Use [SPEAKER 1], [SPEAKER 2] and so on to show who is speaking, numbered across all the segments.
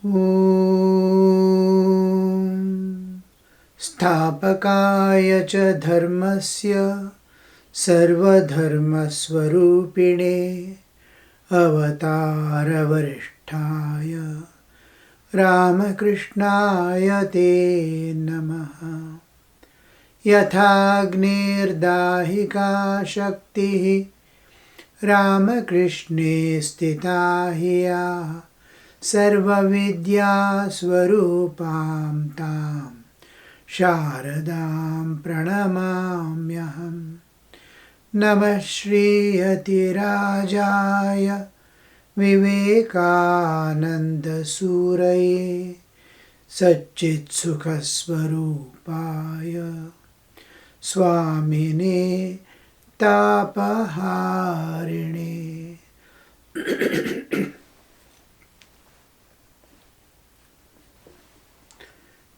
[SPEAKER 1] ॐ स्थापकाय च धर्मस्य सर्वधर्मस्वरूपिणे अवतारवरिष्ठाय रामकृष्णाय ते नमः। यथाग्निर्दाहिका शक्तिः रामकृष्णे स्थिता हि या सर्वविद्यास्वरूपां तां शारदां प्रणमाम्यहम्। नमः श्रीयतिराजाय विवेकानन्दसूरये सच्चित्सुखस्वरूपाय स्वामिने तापहारिणे।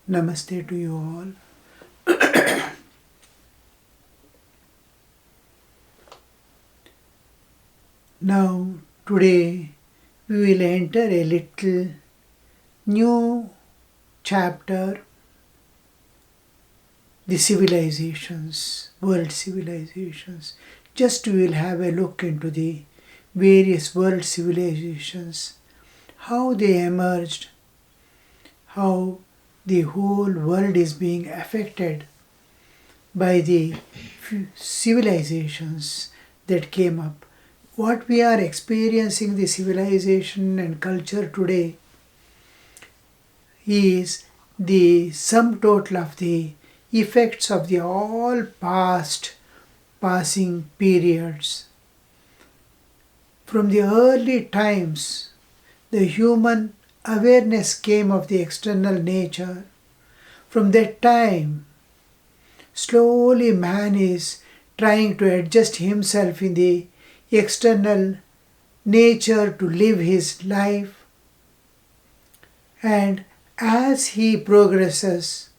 [SPEAKER 1] Namaste to you all. Now, today we will enter a little new chapter, the civilizations, world civilizations. Just we will have a look into the various world civilizations, how they emerged, how the whole world is being affected by the civilizations that came up. What we are experiencing, the civilization and culture today, is the sum total of the effects of the all passing periods. From the early times, the human awareness came of the external nature. From that time, slowly man is trying to adjust himself in the external nature to live his life. And as he progresses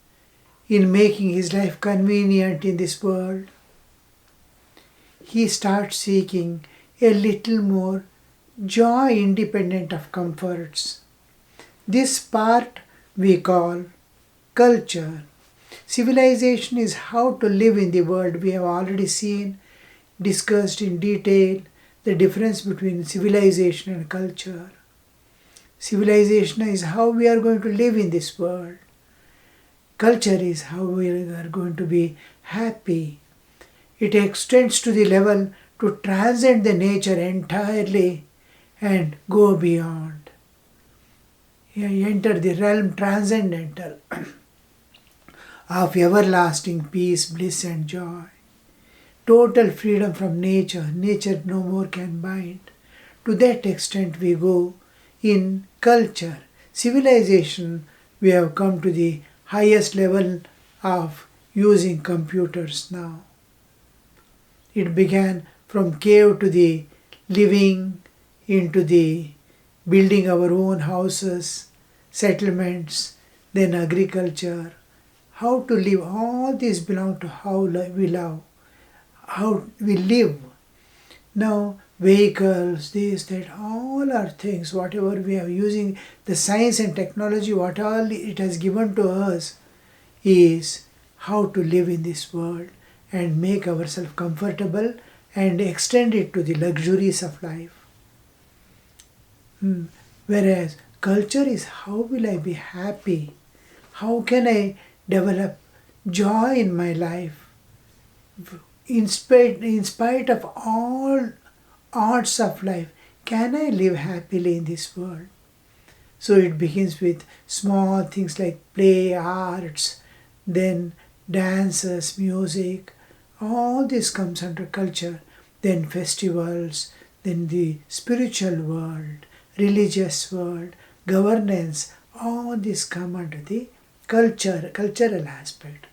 [SPEAKER 1] in making his life convenient in this world, he starts seeking a little more joy independent of comforts. This part we call culture. Civilization is how to live in the world. We have already discussed in detail the difference between civilization and culture. Civilization is how we are going to live in this world. Culture is how we are going to be happy. It extends to the level to transcend the nature entirely and go beyond. Enter the realm transcendental of everlasting peace, bliss and joy. Total freedom from nature. Nature no more can bind. To that extent we go in culture. Civilization, we have come to the highest level of using computers now. It began from cave to the living into the building our own houses, settlements, then agriculture. How to live, all these belong to how we love, how we live. Now, vehicles, this, that, all are things, whatever we are using, the science and technology, what all it has given to us is how to live in this world and make ourselves comfortable and extend it to the luxuries of life. Whereas culture is how will I be happy? How can I develop joy in my life? In spite of all arts of life, can I live happily in this world? So it begins with small things like play, arts, then dances, music. All this comes under culture. Then festivals, then the spiritual world, religious world, governance, all this come under the cultural aspect.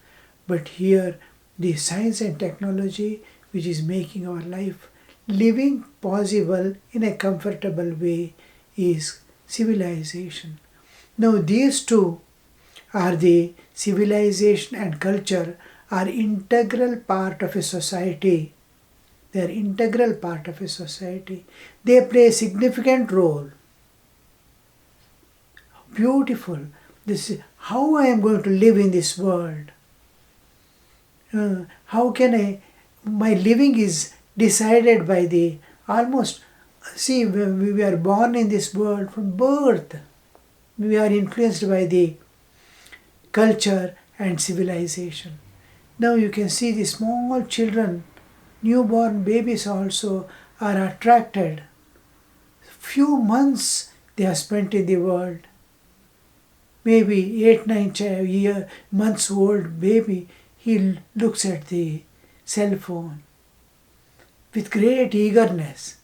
[SPEAKER 1] But here, the science and technology, which is making our life living possible in a comfortable way, is civilization. Now these two are the civilization and culture are integral part of a society. They are integral part of a society. They play a significant role. beautiful. This is how I am going to live in this world. How can I, my living is decided by the almost, see, when we are born in this world from birth, we are influenced by the culture and civilization. Now you can see the small children, newborn babies also are attracted. Few months they are spent in the world. Maybe 8, 9 months old baby, he looks at the cell phone with great eagerness.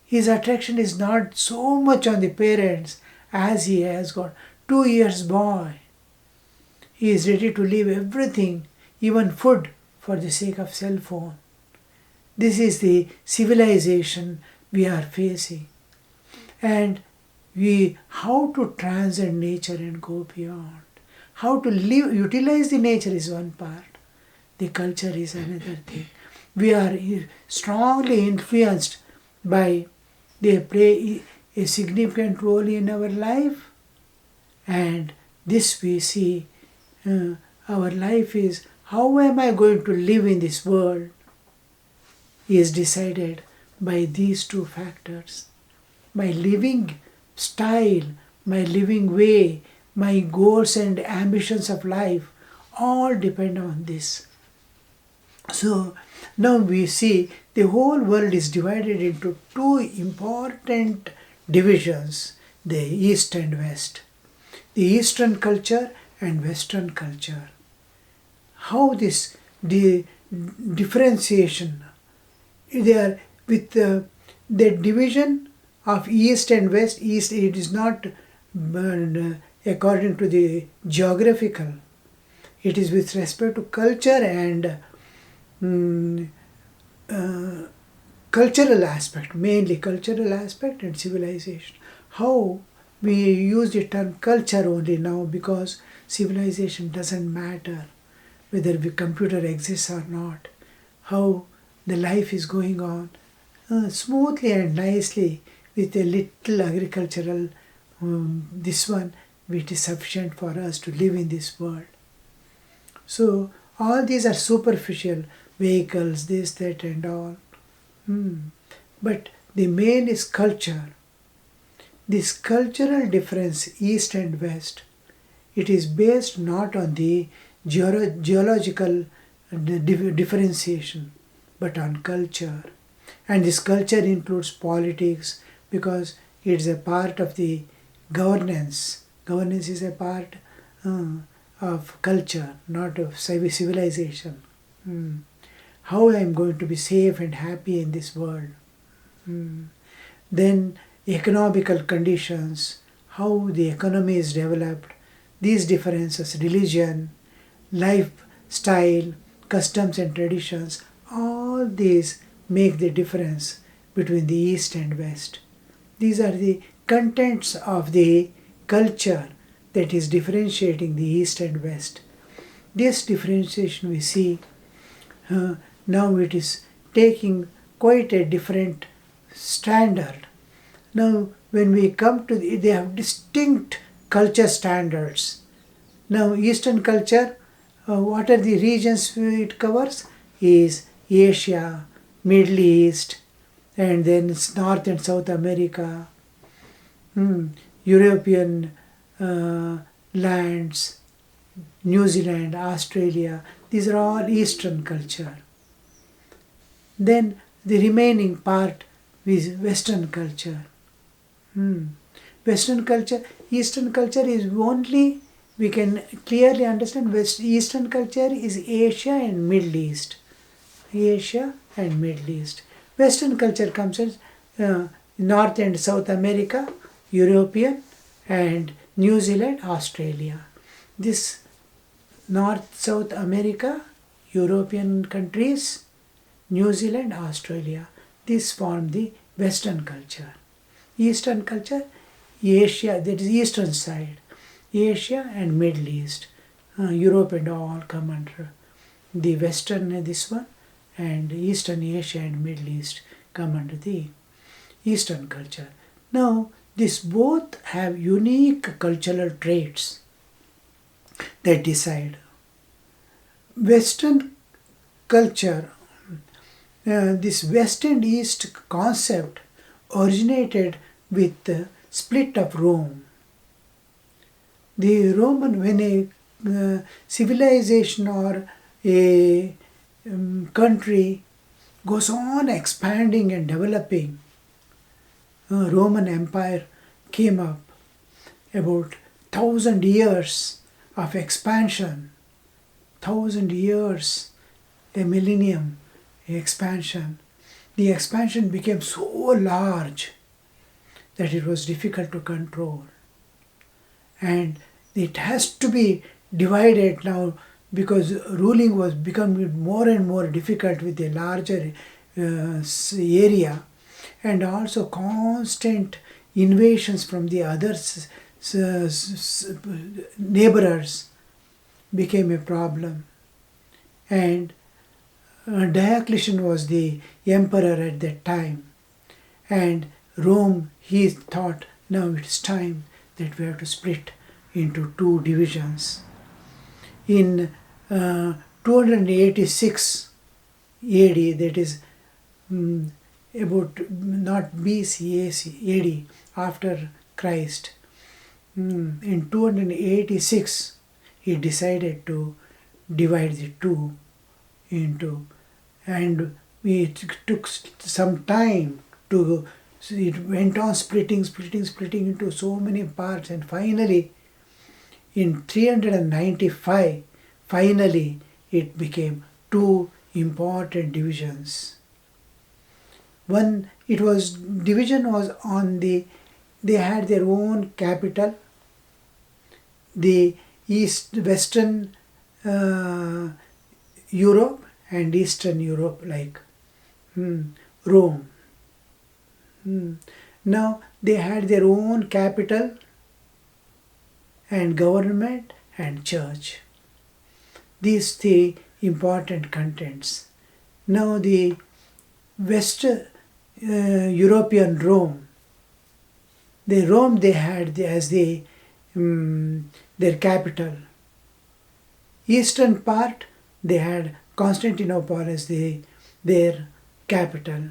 [SPEAKER 1] His attraction is not so much on the parents as he has got 2 years boy. He is ready to leave everything, even food, for the sake of cell phone. This is the civilization we are facing. And how to transcend nature and go beyond. How to live, utilize the nature is one part. The culture is another thing. We are strongly influenced by, they play a significant role in our life. And this we see, our life is, how am I going to live in this world, is decided by these two factors. My living style, my living way, my goals and ambitions of life all depend on this. So now we see the whole world is divided into two important divisions, the East and West. The Eastern culture and Western culture. How this differentiation, they are with the division of East and West. East, it is not according to the geographical. It is with respect to culture and cultural aspect, mainly cultural aspect and civilization. How we use the term culture only now, because civilization doesn't matter whether the computer exists or not. How the life is going on smoothly and nicely with a little agricultural, this one, which is sufficient for us to live in this world. So all these are superficial, vehicles, this, that and all. But the main is culture. This cultural difference, East and West, it is based not on the geological differentiation, but on culture. And this culture includes politics, because it's a part of the governance. Governance is a part of culture, not of civilization. How I am going to be safe and happy in this world. Then economical conditions, how the economy is developed, these differences, religion, lifestyle, customs and traditions, all these make the difference between the East and West. These are the contents of the culture that is differentiating the East and West. This differentiation we see now it is taking quite a different standard. Now when we come to they have distinct culture standards. Now Eastern culture, what are the regions it covers? Is Asia, Middle East, and then North and South America, European lands, New Zealand, Australia. These are all Eastern culture. Then the remaining part is Western culture. Western culture, Eastern culture is only, we can clearly understand Eastern culture is Asia and Middle East. Asia and Middle East. Western culture comes as North and South America, European and New Zealand, Australia. This North, South America, European countries, New Zealand, Australia, this form the Western culture. Eastern culture, Asia, that is Eastern side, Asia and Middle East, Europe and all come under the Western, this one, and Eastern Asia and Middle East come under the Eastern culture. Now These both have unique cultural traits that decide. Western culture, this West and East concept originated with the split of Rome. The Roman, when a civilization or a country goes on expanding and developing, Roman Empire came up about 1,000 years of expansion, 1,000 years, a millennium expansion. The expansion became so large that it was difficult to control. And it has to be divided now because ruling was becoming more and more difficult with a larger area, and also constant invasions from the other neighbors became a problem. And Diocletian was the emperor at that time, and Rome, he thought, now it's time that we have to split into two divisions. In 286 AD, that is about not BC, AD, after Christ, in 286, he decided to divide the two into, and it took some time to, it went on splitting into so many parts, and finally in 395, finally it became two important divisions. One, division was on they had their own capital, the Western Europe and Eastern Europe, like Rome. Now they had their own capital and government and church. These three important contents. Now the West European Rome, they had as their capital. Eastern part, they had Constantinople as their capital.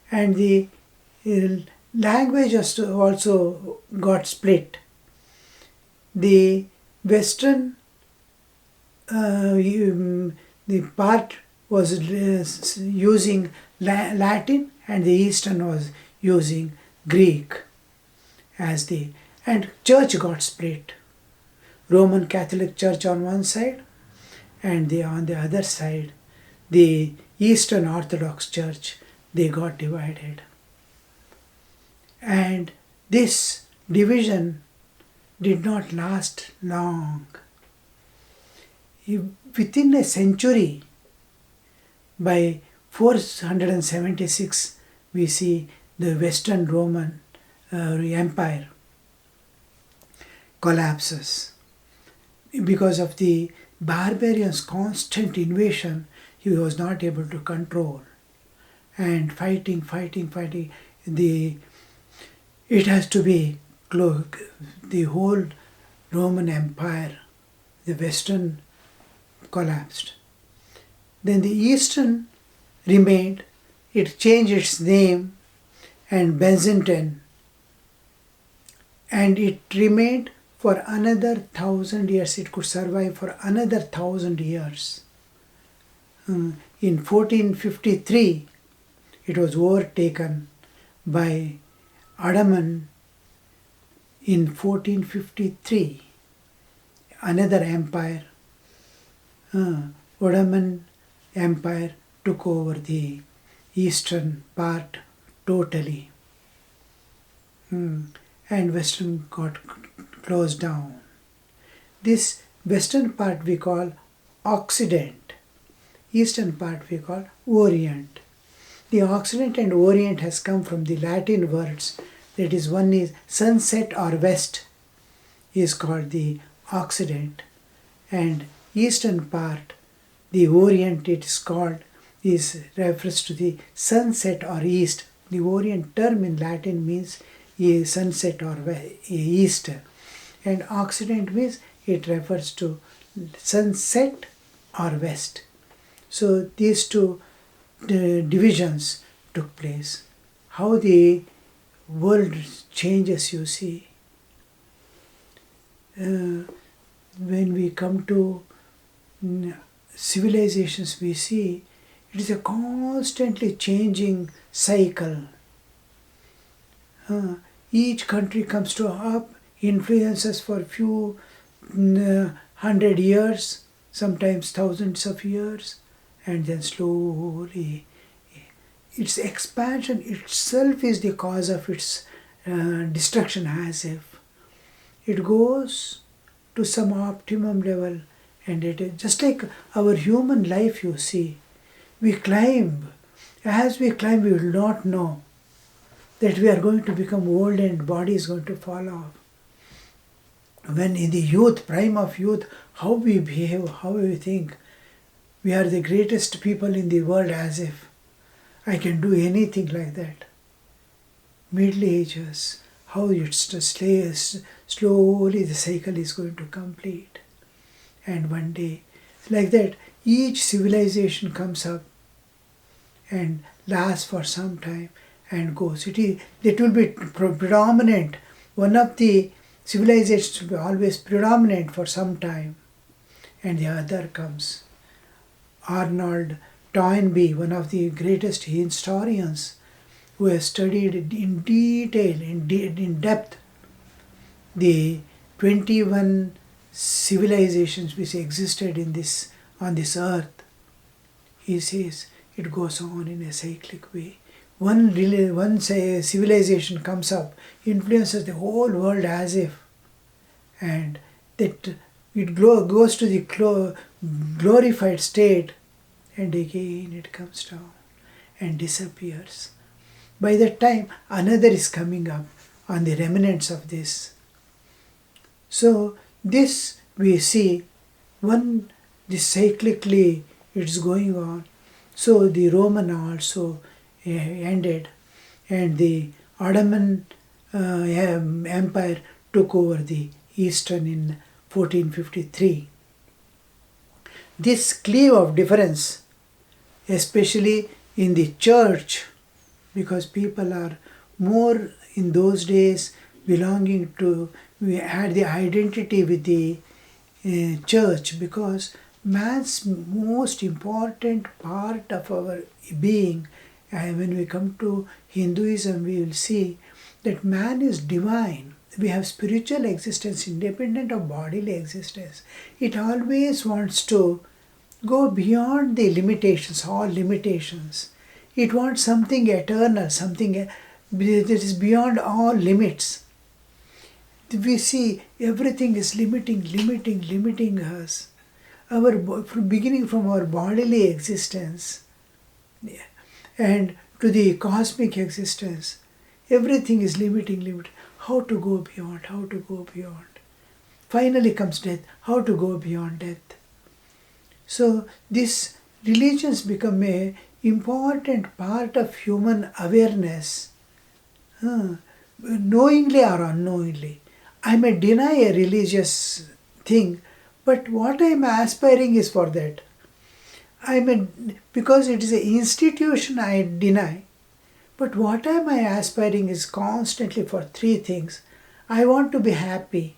[SPEAKER 1] And the language also got split. The Western the part was using Latin, and the Eastern was using Greek as and church got split. Roman Catholic Church on one side, and on the other side, the Eastern Orthodox Church, they got divided. And this division did not last long. Within a century, by 476, we see the Western Roman Empire collapses. Because of the barbarians' constant invasion, he was not able to control. And fighting, it has to be closed. The whole Roman Empire, the Western, collapsed. Then the Eastern remained. It changed its name and Byzantine, and it remained for another 1,000 years. It could survive for another 1,000 years. In 1453, it was overtaken by Ottoman. In 1453, another empire, Ottoman Empire, took over the eastern part totally, and Western got closed down. This Western part we call Occident, Eastern part we call Orient. The Occident and Orient has come from the Latin words. That is, one is sunset or west is called the Occident, and Eastern part, the Orient, it is called, refers to the sunset or east. The Orient term in Latin means sunset or east. And Occident means it refers to sunset or west. So these two divisions took place. How the world changes, you see. When we come to civilizations, we see it is a constantly changing cycle. Each country comes to up, influences for few 100 years, sometimes thousands of years, and then slowly its expansion itself is the cause of its destruction, as if it goes to some optimum level, and it is just like our human life, you see. We climb. As we climb, we will not know that we are going to become old and body is going to fall off. When in the youth, prime of youth, how we behave, how we think, we are the greatest people in the world, as if I can do anything like that. Middle ages, how it's just slowly the cycle is going to complete. And one day, like that, each civilization comes up and lasts for some time and goes. It will be predominant. One of the civilizations will be always predominant for some time, and the other comes. Arnold Toynbee, one of the greatest historians, who has studied in detail, in depth, the 21 civilizations which existed on this earth. He says it goes on in a cyclic way. One civilization comes up, influences the whole world, as if, and that it goes to the glorified state, and again it comes down and disappears. By that time, another is coming up on the remnants of this. So this we see, this cyclically it's going on. So the Roman also ended, and the Ottoman Empire took over the Eastern in 1453. This cleave of difference, especially in the church, because people are more in those days belonging to, we had the identity with the church, because man's most important part of our being, when we come to Hinduism, we will see that man is divine. We have spiritual existence independent of bodily existence. It always wants to go beyond the limitations, all limitations. It wants something eternal, something that is beyond all limits. We see everything is limiting us. Beginning from our bodily existence and to the cosmic existence, everything is limiting. How to go beyond. Finally comes death, how to go beyond death. So these religions become an important part of human awareness, knowingly or unknowingly. I may deny a religious thing, but what I am aspiring is for that. Because it is an institution, I deny. But what am I aspiring is constantly for three things. I want to be happy.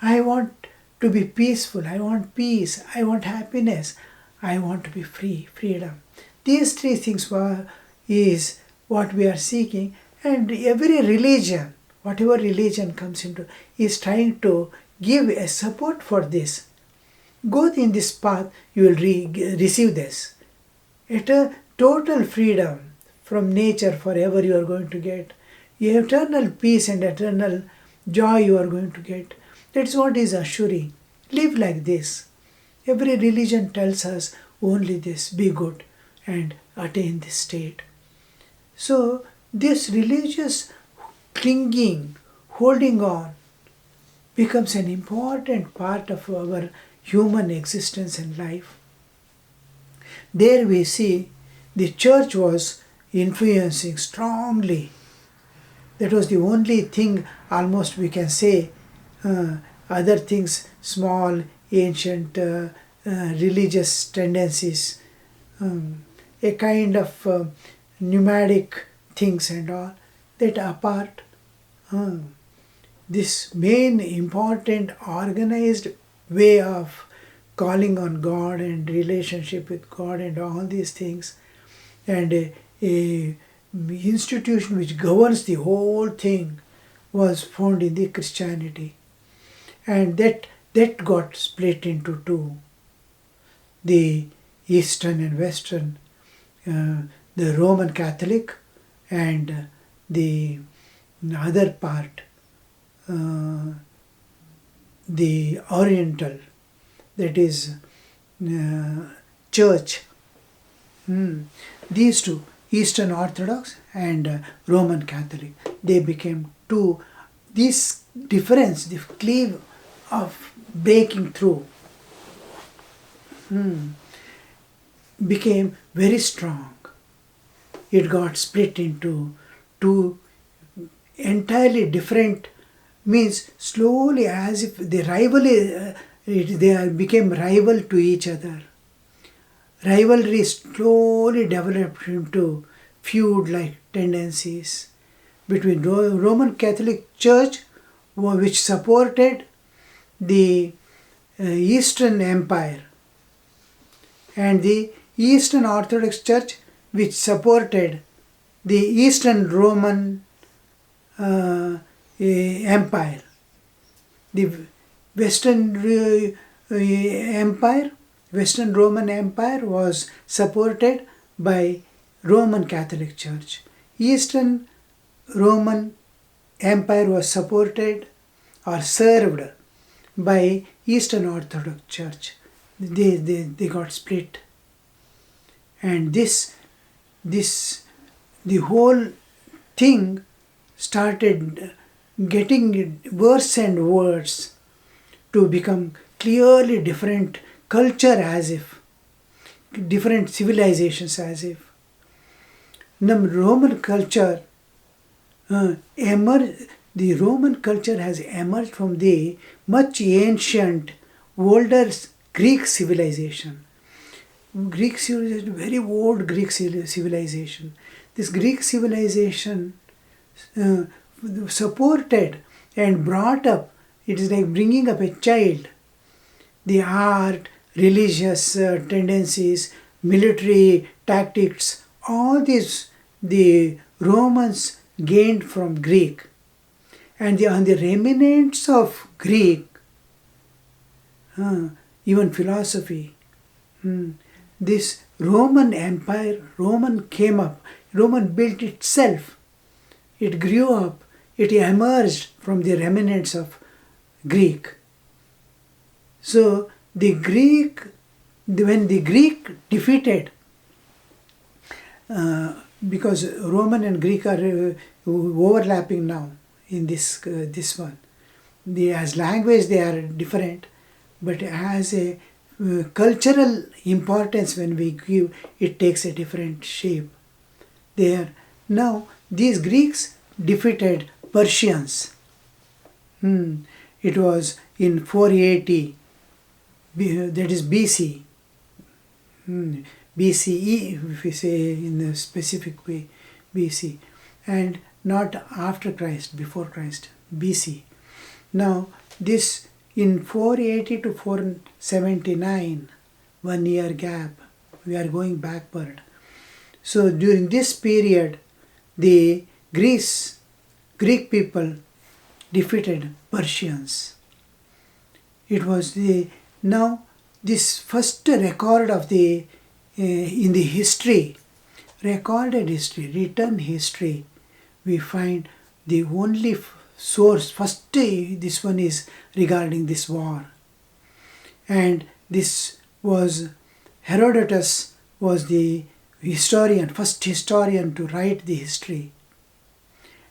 [SPEAKER 1] I want to be peaceful. I want peace. I want happiness. I want to be free, freedom. These three things is what we are seeking. And every religion, whatever religion comes into, is trying to give a support for this. Go in this path, you will receive this. Total freedom from nature forever you are going to get. Eternal peace and eternal joy you are going to get. That's what is assuring. Live like this. Every religion tells us only this, be good and attain this state. So this religious clinging, holding on, becomes an important part of our human existence and life. There we see the church was influencing strongly That was the only thing, almost we can say. Other things, small, ancient religious tendencies, a kind of pneumatic things and all, that apart. This main important organized way of calling on God and relationship with God and all these things, and a institution which governs the whole thing was found in the Christianity, and that got split into two, the Eastern and Western, the Roman Catholic and the other part, the Oriental, that is Church. These two, Eastern Orthodox and Roman Catholic, they became two. This difference, the cleave of breaking through, became very strong. It got split into two entirely different, means slowly, as if the rivalry, they became rival to each other. Rivalry slowly developed into feud-like tendencies between Roman Catholic Church, which supported the Eastern Empire, and the Eastern Orthodox Church, which supported the Eastern Roman Empire. The Western Empire, Western Roman Empire, was supported by Roman Catholic Church. Eastern Roman Empire was supported or served by Eastern Orthodox Church. They got split. And the whole thing started getting worse and worse, to become clearly different culture, as if different civilizations, as if the Roman culture the Roman culture has emerged from the much ancient, older Greek civilization. Greek civilization, very old Greek civilization. This Greek civilization supported and brought up, it is like bringing up a child, the art, religious tendencies, military tactics, all these the Romans gained from Greek. And on the remnants of Greek, even philosophy, this Roman Empire, Roman came up, Roman built itself, it grew up, it emerged from the remnants of Greek. So when the Greek defeated, because Roman and Greek are overlapping now in this one. As language they are different, but as a cultural importance, when we give, it takes a different shape. Now these Greeks defeated Persians. It was in 480, that is BC. BCE, if we say in a specific way, BC, and not after Christ, before Christ, BC. Now this in 480 to 479, 1 year gap, we are going backward. So during this period, the Greek people defeated Persians. It was now this first record of the in the history, recorded history, written history, we find the only source, first this one is regarding this war. And this was, Herodotus was the historian, first historian to write the history.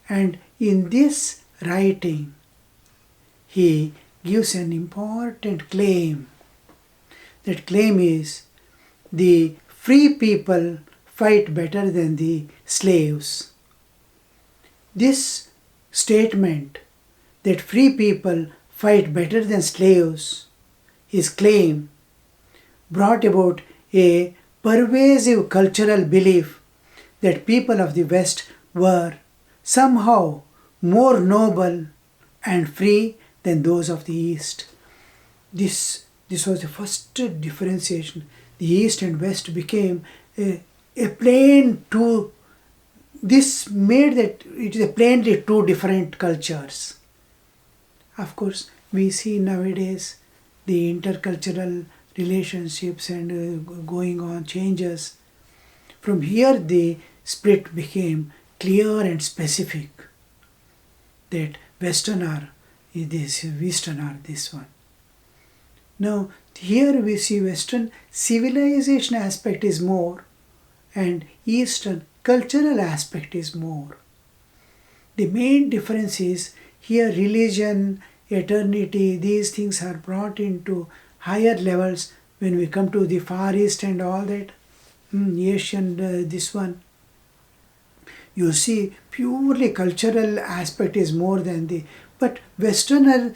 [SPEAKER 1] And in this writing, he gives an important claim. That claim is, the free people fight better than the slaves. This statement that free people fight better than slaves, his claim brought about a pervasive cultural belief that people of the West were somehow more noble and free than those of the East. This was the first differentiation. The East and West became a plain two. This made that it is a plainly two different cultures. Of course, we see nowadays the intercultural relationships and going on changes. From here, the split became clear and specific. That Western are this, Eastern are this one. Now, here we see Western civilization aspect is more and Eastern cultural aspect is more. The main difference is here religion, eternity, these things are brought into higher levels when we come to the Far East and all that. Asian, this one. You see, purely cultural aspect is more than the, but Westerner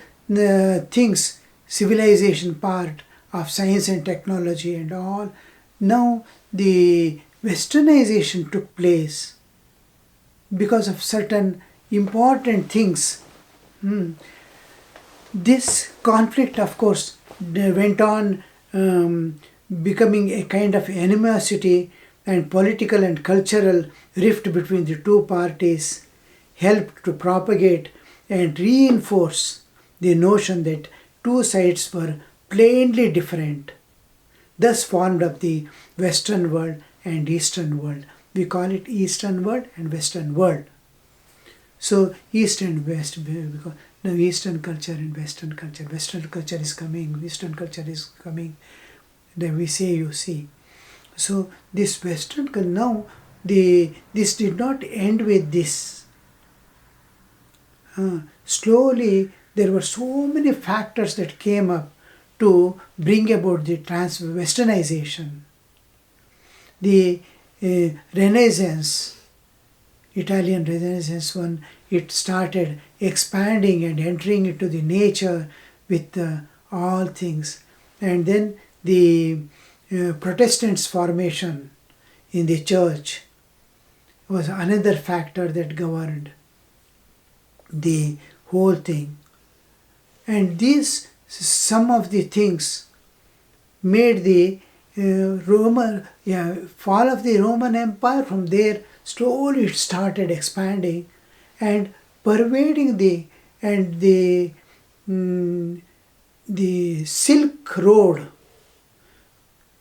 [SPEAKER 1] things, civilization part of science and technology and all, now the Westernization took place because of certain important things. This conflict, of course, went on becoming a kind of animosity, and political and cultural rift between the two parties helped to propagate and reinforce the notion that two sides were plainly different. Thus formed up the Western world and Eastern world. We call it Eastern world and Western world. So East and West, because now Eastern culture and Western culture. Western culture is coming, Eastern culture is coming. Then we say, you see. So this Western culture, now this did not end with this. Slowly there were so many factors that came up to bring about the Westernization. The Renaissance, Italian Renaissance one, it started expanding and entering into the nature with all things. And then the Protestants' formation in the church was another factor that governed the whole thing. And these, some of the things made the fall of the Roman Empire. From there, slowly it started expanding and pervading the Silk Road.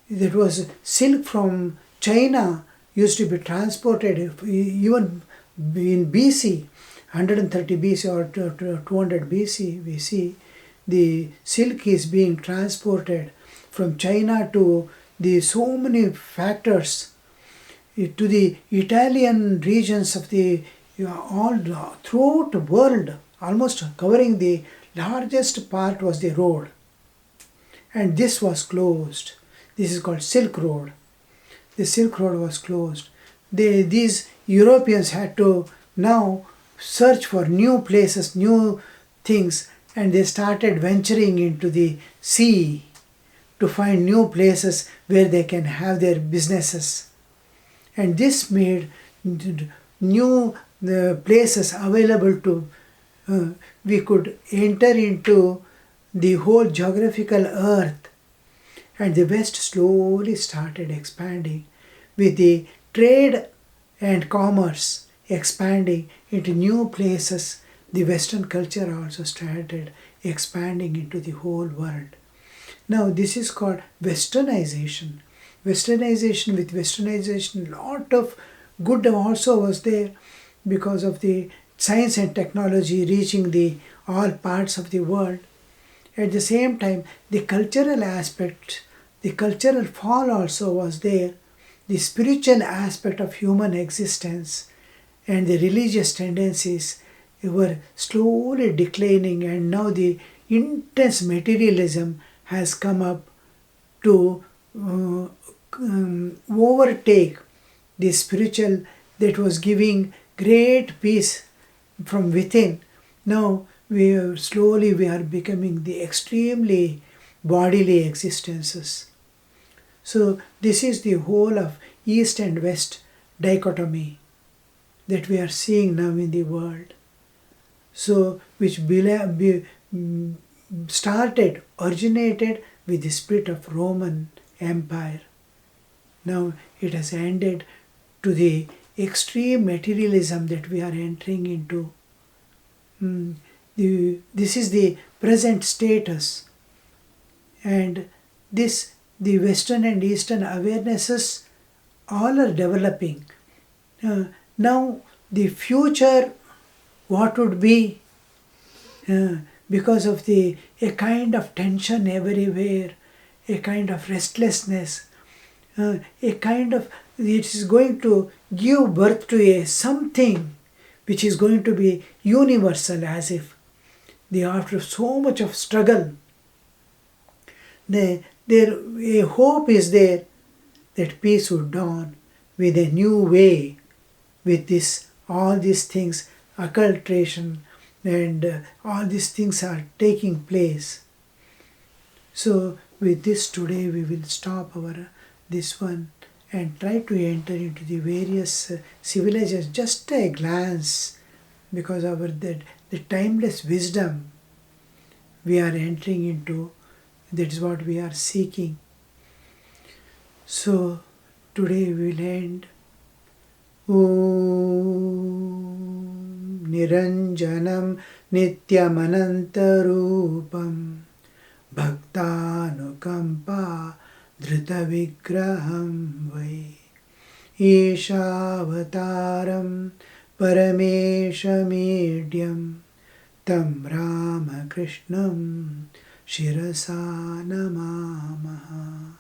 [SPEAKER 1] That was silk from China used to be transported even in BC, 130 BC or 200 BC. We see the silk is being transported from China to the so many factors to the Italian regions of the all throughout the world, almost covering the largest part was the road, and this was closed. This is called Silk Road. The Silk Road was closed. These Europeans had to now search for new places, new things, and they started venturing into the sea to find new places where they can have their businesses. And this made new places available to, we could enter into the whole geographical earth. And the West slowly started expanding with the trade and commerce expanding into new places. The Western culture also started expanding into the whole world. Now this is called Westernization. Westernization, with Westernization, a lot of good also was there because of the science and technology reaching the all parts of the world. At the same time, the cultural aspect, the cultural fall also was there. The spiritual aspect of human existence and the religious tendencies were slowly declining, and now the intense materialism has come up to overtake the spiritual that was giving great peace from within. Now slowly we are becoming the extremely bodily existences. So this is the whole of East and West dichotomy that we are seeing now in the world. So which originated with the spirit of Roman Empire. Now it has ended to the extreme materialism that we are entering into. This is the present status, and the Western and Eastern awarenesses all are developing. Now the future, what would be, because of a kind of tension everywhere, a kind of restlessness, a kind of, it is going to give birth to a something which is going to be universal, as if after so much of struggle, a hope is there that peace would dawn with a new way, with all these things, occultation, and all these things are taking place. So with this today we will stop this one and try to enter into the various civilizations, just a glance, because the timeless wisdom we are entering into, that is what we are seeking. So today we will end. Om Niranjanam Nityamanantarupam Bhaktanukampa Dhritavigraham Vai Ishavataram Parameshamedhyam Tam Ramakrishnam Shirasa Namamaha.